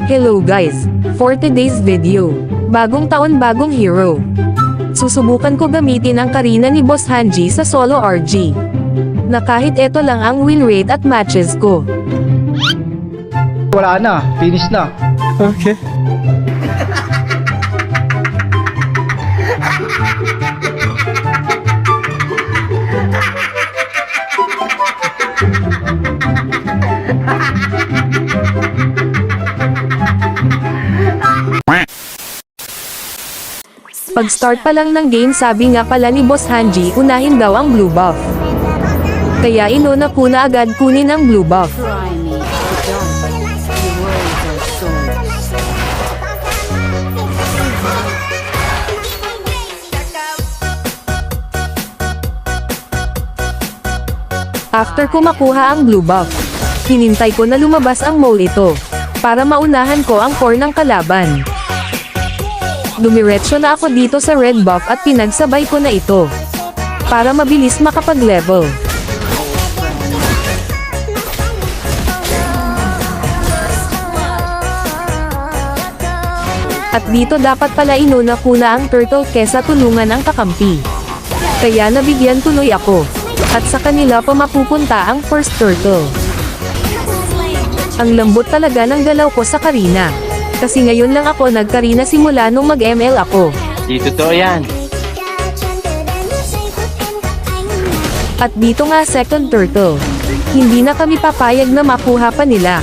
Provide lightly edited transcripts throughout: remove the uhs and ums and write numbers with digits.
Hello guys! For today's video, bagong taon bagong hero. Susubukan ko gamitin ang Karina ni Boss Hanji sa solo RG. Na kahit eto lang ang win rate at matches ko. Wala na, finish na. Okay. Pag-start pa lang ng game sabi nga pala ni Boss Hanji unahin daw ang blue buff. Kaya inuna ko na agad kunin ang blue buff. Try me, but don't. Your words are swords. After ko makuha ang blue buff, hinintay ko na lumabas ang mole ito, para maunahan ko ang core ng kalaban. Dumiretso na ako dito sa red buff at pinagsabay ko na ito, para mabilis makapag-level. At dito dapat pala inuna ko na ang turtle kesa tulungan ang kakampi. Kaya nabigyan tuloy ako. At sa kanila pa mapupunta ang first turtle. Ang lambot talaga ng galaw ko sa Karina. Kasi ngayon lang ako nag-Karina simula nung mag-ML ako. Di totoo yan. At dito nga second turtle. Hindi na kami papayag na makuha pa nila.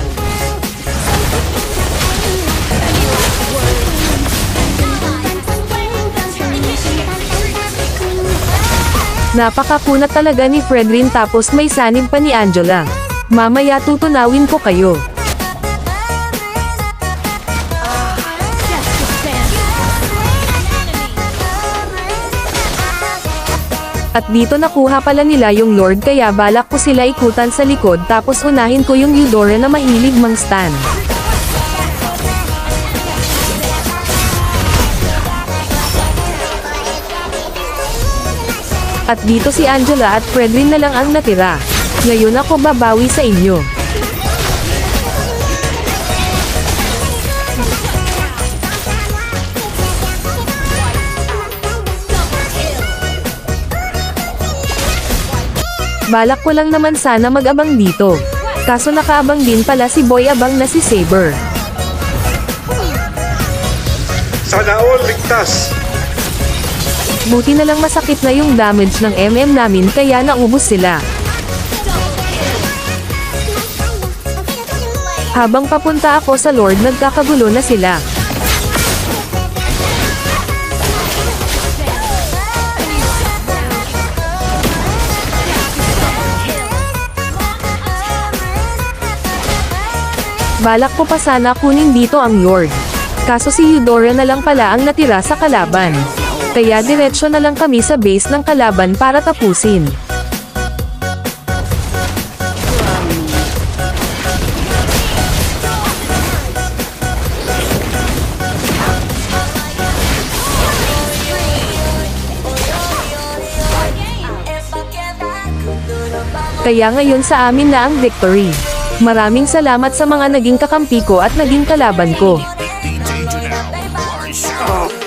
Napakakunat talaga ni Fredrin tapos may sanib pa ni Angela. Mamaya tutunawin ko kayo. At dito nakuha pala nila yung Lord kaya balak ko sila ikutan sa likod tapos unahin ko yung Eudora na mahilig mang stun. At dito si Angela at Fredrin na lang ang natira. Ngayon ako babawi sa inyo. Balak ko lang naman sana mag-abang dito. Kaso nakaabang din pala si Boy Abang na si Saber. Sana all ligtas. Buti na lang masakit na yung damage ng MM namin kaya naubos sila. Habang papunta ako sa Lord nagkakagulo na sila. Balak ko pa sana kunin dito ang Lord. Kaso si Eudora na lang pala ang natira sa kalaban. Kaya diretsyo na lang kami sa base ng kalaban para tapusin. Kaya ngayon sa amin na ang victory. Maraming salamat sa mga naging kakampi ko at naging kalaban ko. DJ Junel, Marsha.